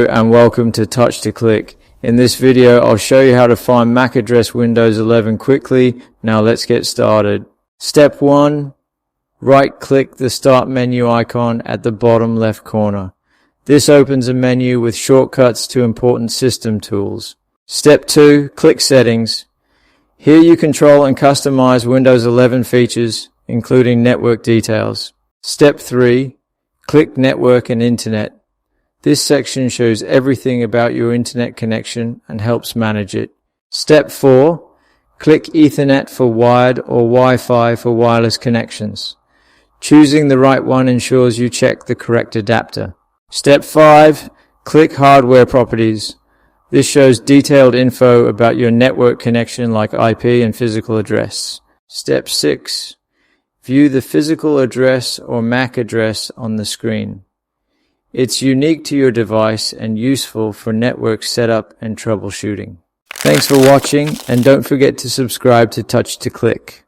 and welcome to Touch to Click. In this video I'll show you how to find MAC address Windows 11 quickly. Now let's get started. Step 1. Right click the Start menu icon at the bottom left corner. This opens a menu with shortcuts to important system tools. Step 2. Click Settings. Here you control and customize Windows 11 features, including network details. Step 3. Click Network and Internet. This section shows everything about your internet connection and helps manage it. Step 4. Click Ethernet for wired or Wi-Fi for wireless connections. Choosing the right one ensures you check the correct adapter. Step 5. Click Hardware Properties. This shows detailed info about your network connection like IP and physical address. Step 6. View the physical address or MAC address on the screen. It's unique to your device and useful for network setup and troubleshooting. Thanks for watching, and don't forget to subscribe to Touch to Click.